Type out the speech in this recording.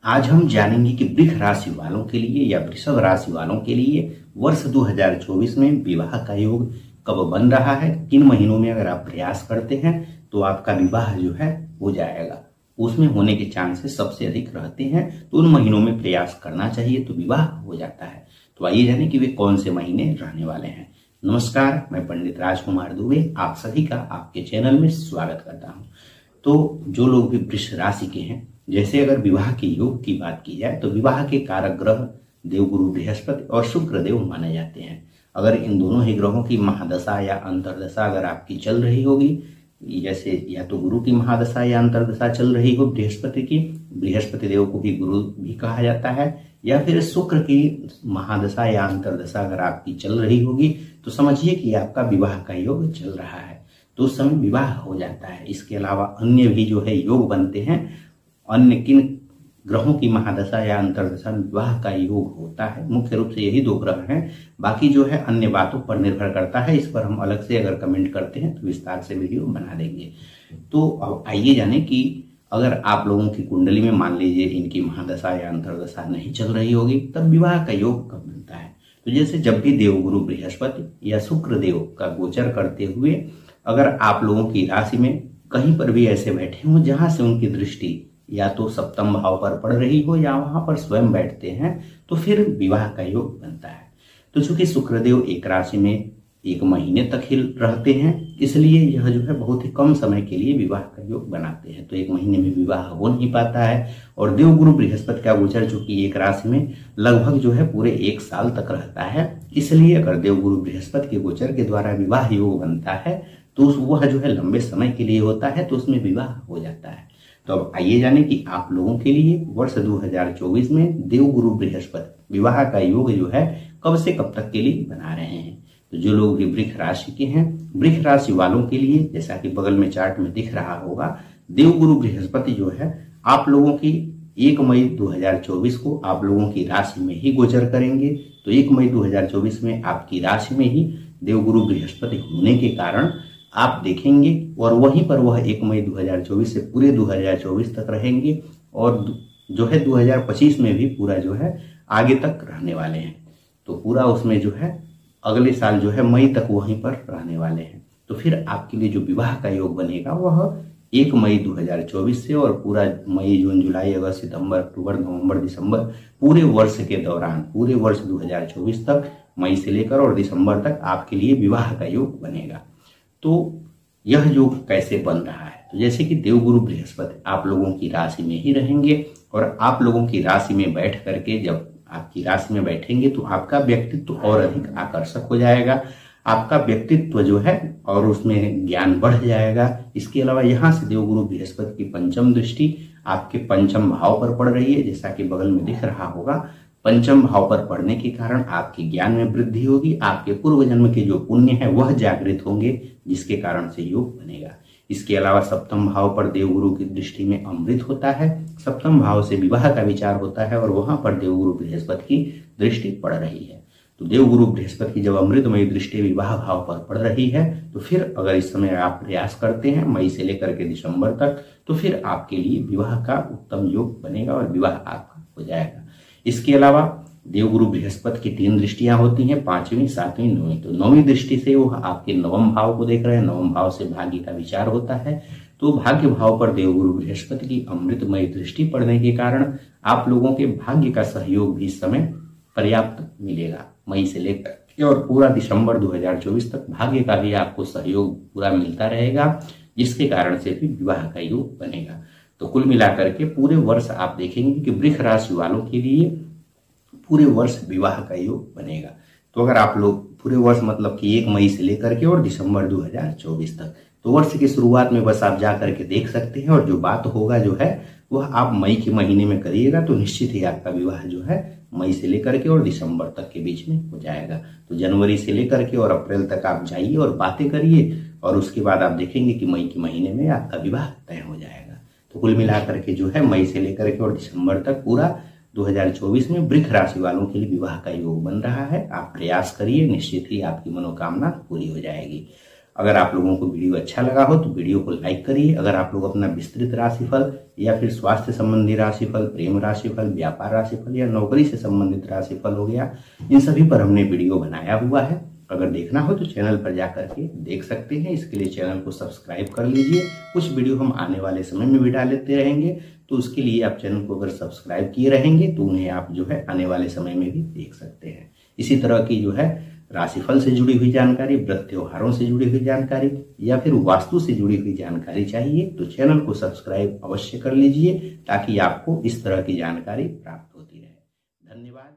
आज हम जानेंगे कि वृष राशि वालों के लिए या वृषभ राशि वालों के लिए वर्ष 2024 में विवाह का योग कब बन रहा है। किन महीनों में अगर आप प्रयास करते हैं तो आपका विवाह जो है हो जाएगा, उसमें होने के चांसेस सबसे अधिक रहते हैं। तो उन महीनों में प्रयास करना चाहिए तो विवाह हो जाता है। तो आइए जाने कि वे कौन से महीने रहने वाले हैं। नमस्कार, मैं पंडित राजकुमार दुबे आप सभी का आपके चैनल में स्वागत करता हूं। तो जो लोग भी वृष राशि के हैं, जैसे अगर विवाह के योग की बात की जाए तो विवाह के कारक ग्रह देवगुरु बृहस्पति और शुक्र देव माने जाते हैं। अगर इन दोनों ही ग्रहों की महादशा या अंतरदशा अगर आपकी चल रही होगी, जैसे या तो गुरु की महादशा या अंतरदशा चल रही हो बृहस्पति की, बृहस्पति देव को भी गुरु भी कहा जाता है, या फिर शुक्र की महादशा या अंतरदशा अगर आपकी चल रही होगी तो समझिए कि आपका विवाह का योग चल रहा है, तो उस समय विवाह हो जाता है। इसके अलावा अन्य भी जो है योग बनते हैं। अन्य किन ग्रहों की महादशा या अंतरदशा में विवाह का योग होता है, मुख्य रूप से यही दो ग्रह हैं। बाकी जो है अन्य बातों पर निर्भर करता है। इस पर हम अलग से अगर कमेंट करते हैं तो विस्तार से वीडियो बना देंगे। तो अब आइए जाने कि अगर आप लोगों की कुंडली में मान लीजिए इनकी महादशा या अंतरदशा नहीं चल रही होगी, तब विवाह का योग कब बनता है। तो जैसे जब भी देवगुरु बृहस्पति या शुक्र देव का गोचर करते हुए अगर आप लोगों की राशि में कहीं पर भी ऐसे बैठे हों जहां से उनकी दृष्टि या तो सप्तम भाव पर पड़ रही हो या वहां पर स्वयं बैठते हैं, तो फिर विवाह का योग बनता है। तो चूंकि शुक्रदेव एक राशि में एक महीने तक ही रहते हैं, इसलिए यह जो है बहुत ही कम समय के लिए विवाह का योग बनाते हैं। तो एक महीने में विवाह हो नहीं पाता है। और देवगुरु बृहस्पति का गोचर चूंकि एक राशि में लगभग जो है पूरे 1 साल तक रहता है, इसलिए अगर देवगुरु बृहस्पति के गोचर के द्वारा विवाह योग बनता है तो वह जो है लंबे समय के लिए होता है, तो उसमें विवाह हो जाता है। तो अब आइए जाने कि आप लोगों के लिए वर्ष 2024 में देवगुरु बृहस्पति विवाह का योग जो है कब से कब तक के लिए बना रहे हैं। तो जो लोग भी वृष राशि के हैं, वृष राशि वालों के लिए जैसा कि बगल में चार्ट में दिख रहा होगा, देवगुरु बृहस्पति जो है आप लोगों की 1 मई 2024 को आप लोगों की राशि में ही गोचर करेंगे। तो 1 मई 2024 में आपकी राशि में ही देवगुरु बृहस्पति होने के कारण आप देखेंगे, और वहीं पर वह 1 मई 2024 से पूरे 2024 तक रहेंगे, और जो है 2025 में भी पूरा जो है आगे तक रहने वाले हैं। तो पूरा उसमें जो है अगले साल जो है मई तक वहीं पर रहने वाले हैं। तो फिर आपके लिए जो विवाह का योग बनेगा वह 1 मई 2024 से और पूरा मई, जून, जुलाई, अगस्त, सितंबर, अक्टूबर, नवंबर, दिसंबर पूरे वर्ष के दौरान, पूरे वर्ष 2024 तक, मई से लेकर और दिसंबर तक आपके लिए विवाह का योग बनेगा। तो यह योग कैसे बन रहा है, तो जैसे कि देवगुरु बृहस्पति आप लोगों की राशि में ही रहेंगे, और आप लोगों की राशि में बैठ करके जब आपकी राशि में बैठेंगे तो आपका व्यक्तित्व और अधिक आकर्षक हो जाएगा। आपका व्यक्तित्व जो है और उसमें ज्ञान बढ़ जाएगा। इसके अलावा यहाँ से देवगुरु बृहस्पति की पंचम दृष्टि आपके पंचम भाव पर पड़ रही है, जैसा कि बगल में दिख रहा होगा। पंचम भाव पर पड़ने के कारण आपके ज्ञान में वृद्धि होगी। आपके पूर्व जन्म के जो पुण्य है वह जागृत होंगे, जिसके कारण से योग बनेगा। इसके अलावा सप्तम भाव पर देवगुरु की दृष्टि में अमृत होता है। सप्तम भाव से विवाह का विचार होता है और वहां पर देवगुरु बृहस्पति की दृष्टि पड़ रही है। तो देवगुरु बृहस्पति की जब अमृतमयी दृष्टि विवाह भाव पर पड़ रही है, तो फिर अगर इस समय आप प्रयास करते हैं मई से लेकर के दिसंबर तक, तो फिर आपके लिए विवाह का उत्तम योग बनेगा और विवाह आपका हो जाएगा। इसके अलावा देवगुरु बृहस्पति की 3 दृष्टियां होती हैं, 5वीं, 7वीं, 9वीं। तो 9वीं दृष्टि से वो आपके नवम भाव को देख रहे हैं। नवम भाव से भाग्य का विचार होता है। तो भाग्य भाव पर देवगुरु बृहस्पति की अमृतमय दृष्टि पड़ने के कारण आप लोगों के भाग्य का सहयोग भी इस समय पर्याप्त मिलेगा। मई से लेकर और पूरा दिसंबर 2024 तक भाग्य का भी आपको सहयोग पूरा मिलता रहेगा, जिसके कारण से भी विवाह का योग बनेगा। तो कुल मिलाकर के पूरे वर्ष आप देखेंगे कि वृष राशि वालों के लिए पूरे वर्ष विवाह का योग बनेगा। तो अगर आप लोग पूरे वर्ष मतलब कि 1 मई से लेकर के और दिसंबर 2024 तक, तो वर्ष की शुरुआत में बस आप जा करके देख सकते हैं, और जो बात होगा जो है वह आप मई के महीने में करिएगा, तो निश्चित ही आपका विवाह जो है मई से लेकर के और दिसंबर तक के बीच में हो जाएगा। तो जनवरी से लेकर के और अप्रैल तक आप जाइए और बातें करिए, और उसके बाद आप देखेंगे कि मई के महीने में आपका विवाह तय हो जाएगा। तो कुल मिलाकर के जो है मई से लेकर के और दिसंबर तक पूरा 2024 में वृष राशि वालों के लिए विवाह का योग बन रहा है। आप प्रयास करिए, निश्चित ही आपकी मनोकामना पूरी हो जाएगी। अगर आप लोगों को वीडियो अच्छा लगा हो तो वीडियो को लाइक करिए। अगर आप लोग अपना विस्तृत राशिफल या फिर स्वास्थ्य संबंधी राशिफल, प्रेम राशिफल, व्यापार राशिफल या नौकरी से संबंधित राशिफल हो गया, इन सभी पर हमने वीडियो बनाया हुआ है। अगर देखना हो तो चैनल पर जाकर के देख सकते हैं। इसके लिए चैनल को सब्सक्राइब कर लीजिए। कुछ वीडियो हम आने वाले समय में भी डालते रहेंगे, तो उसके लिए आप चैनल को अगर सब्सक्राइब किए रहेंगे तो उन्हें आप जो है आने वाले समय में भी देख सकते हैं। इसी तरह की जो है राशिफल से जुड़ी हुई जानकारी, व्रत त्योहारों से जुड़ी हुई जानकारी या फिर वास्तु से जुड़ी हुई जानकारी चाहिए तो चैनल को सब्सक्राइब अवश्य कर लीजिए, ताकि आपको इस तरह की जानकारी प्राप्त होती रहे। धन्यवाद।